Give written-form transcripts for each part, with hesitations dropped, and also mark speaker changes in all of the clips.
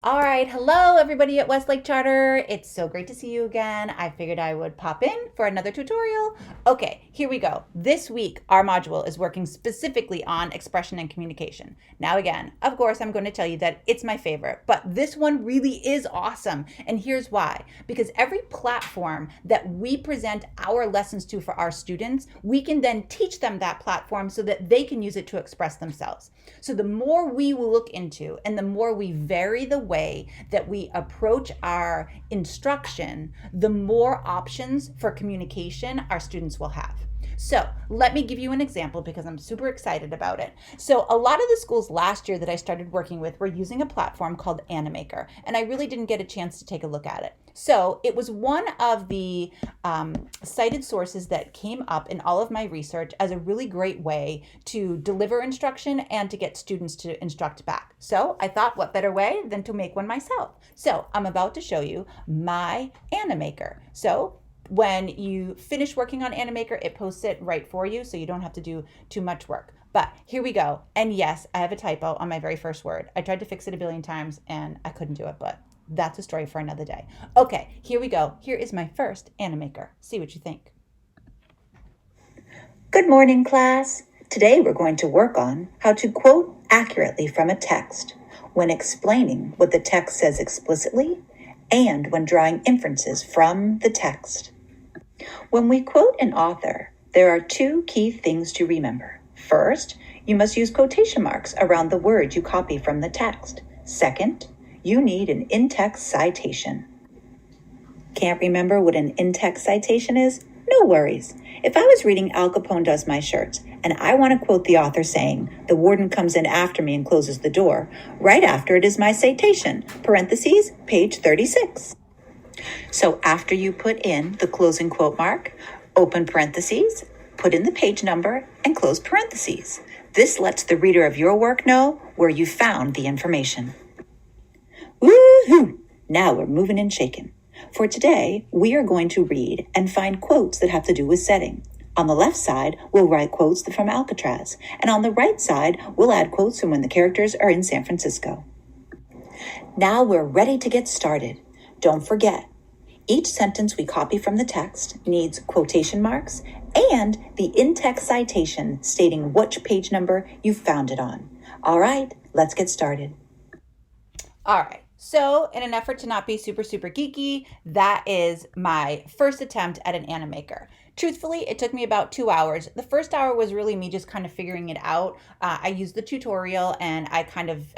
Speaker 1: All right, hello everybody at Westlake Charter. It's so great to see you again. I figured I would pop in for another tutorial. Okay, here we go. This week, our module is working specifically on expression and communication. Now again, of course, I'm going to tell you that it's my favorite, but this one really is awesome. And here's why. Because every platform that we present our lessons to for our students, we can then teach them that platform so that they can use it to express themselves. So the more we will look into and the more we vary the way that we approach our instruction, the more options for communication our students will have. So let me give you an example because I'm super excited about it. So a lot of the schools last year that I started working with were using a platform called Animaker, and I really didn't get a chance to take a look at it. So it was one of the cited sources that came up in all of my research as a really great way to deliver instruction and to get students to instruct back. So I thought, what better way than to make one myself? So I'm about to show you my Animaker. So when you finish working on Animaker, it posts it right for you, so you don't have to do too much work. But here we go. And yes, I have a typo on my very first word. I tried to fix it a billion times and I couldn't do it, but that's a story for another day. Okay, here we go. Here is my first Animaker. See what you think.
Speaker 2: Good morning, class. Today we're going to work on how to quote accurately from a text when explaining what the text says explicitly and when drawing inferences from the text. When we quote an author, there are two key things to remember. First, you must use quotation marks around the word you copy from the text. Second, you need an in-text citation. Can't remember what an in-text citation is? No worries. If I was reading Al Capone Does My Shirts, and I want to quote the author saying, "The warden comes in after me and closes the door," right after it is my citation, parentheses, page 36. So after you put in the closing quote mark, open parentheses, put in the page number, and close parentheses. This lets the reader of your work know where you found the information. Woohoo! Now we're moving and shaking. For today, we are going to read and find quotes that have to do with setting. On the left side, we'll write quotes from Alcatraz, and on the right side, we'll add quotes from when the characters are in San Francisco. Now we're ready to get started. Don't forget, each sentence we copy from the text needs quotation marks and the in-text citation stating which page number you found it on. All right, let's get started.
Speaker 1: All right. So in an effort to not be super geeky, that is my first attempt at an Animaker. Truthfully, it took me about 2 hours. The first hour was really me just kind of figuring it out. I used the tutorial and I kind of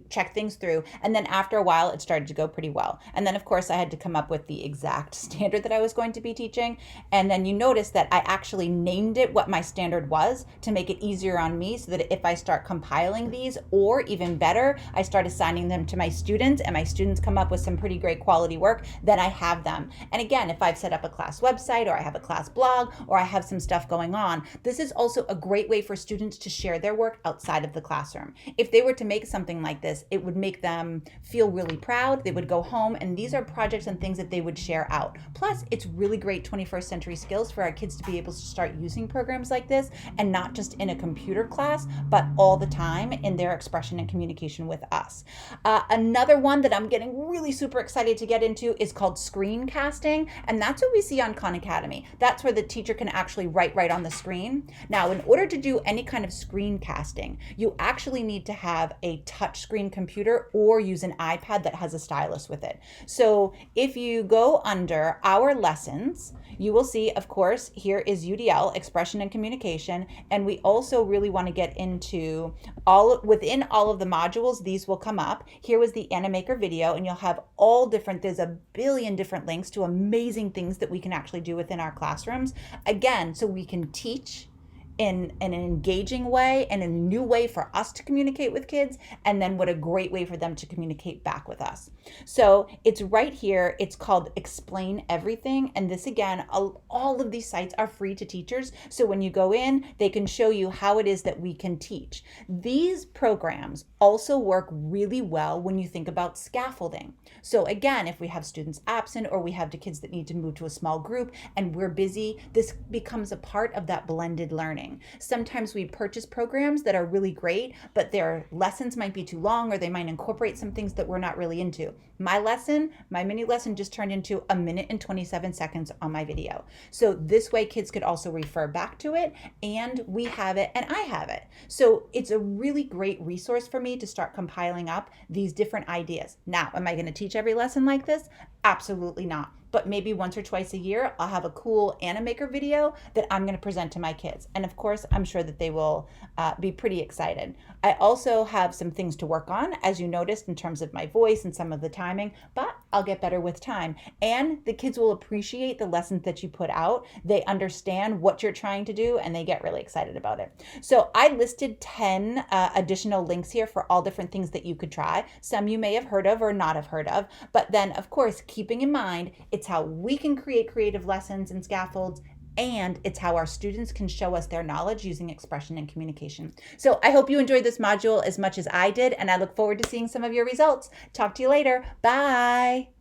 Speaker 1: checked things through. And then after a while, it started to go pretty well. And then, of course, I had to come up with the exact standard that I was going to be teaching. And then you notice that I actually named it what my standard was to make it easier on me so that if I start compiling these, or even better, I start assigning them to my students and my students come up with some pretty great quality work, then I have them. And again, if I've set up a class website or I have a class blog or I have some stuff going on, this is also a great way for students to share their work outside of the classroom. If they were to make something like this, it would make them feel really proud. They would go home and these are projects and things that they would share out. Plus, it's really great 21st century skills for our kids to be able to start using programs like this and not just in a computer class, but all the time in their expression and communication with us. Another one that I'm getting really super excited to get into is called screencasting, and that's what we see on Khan Academy. That's where the teacher can actually write right on the screen. Now, in order to do any kind of screencasting, you actually need to have a touchscreen computer or use an iPad that has a stylus with it. So if you go under our lessons, you will see, of course, here is UDL, expression and communication, and we also really want to get into within all of the modules, these will come up. Here was the Animaker video, and you'll have all different, there's a billion different links to amazing things that we can actually do within our classrooms. Again, so we can teach in an engaging way and a new way for us to communicate with kids, and then what a great way for them to communicate back with us. So it's right here. It's called Explain Everything. And this, again, all of these sites are free to teachers. So when you go in, they can show you how it is that we can teach. These programs also work really well when you think about scaffolding. So again, if we have students absent or we have the kids that need to move to a small group and we're busy, this becomes a part of that blended learning. Sometimes we purchase programs that are really great, but their lessons might be too long or they might incorporate some things that we're not really into. My mini lesson just turned into 1 minute and 27 seconds on my video. So this way kids could also refer back to it and we have it and I have it. So it's a really great resource for me to start compiling up these different ideas. Now, am I going to teach every lesson like this? Absolutely not. But maybe once or twice a year, I'll have a cool Animaker video that I'm going to present to my kids. And of course, I'm sure that they will be pretty excited. I also have some things to work on, as you noticed, in terms of my voice and some of the timing, but I'll get better with time. And the kids will appreciate the lessons that you put out. They understand what you're trying to do and they get really excited about it. So I listed 10 additional links here for all different things that you could try. Some you may have heard of or not have heard of, but then of course, keeping in mind, it's how we can create creative lessons and scaffolds, and it's how our students can show us their knowledge using expression and communication. So I hope you enjoyed this module as much as I did, and I look forward to seeing some of your results. Talk to you later. Bye.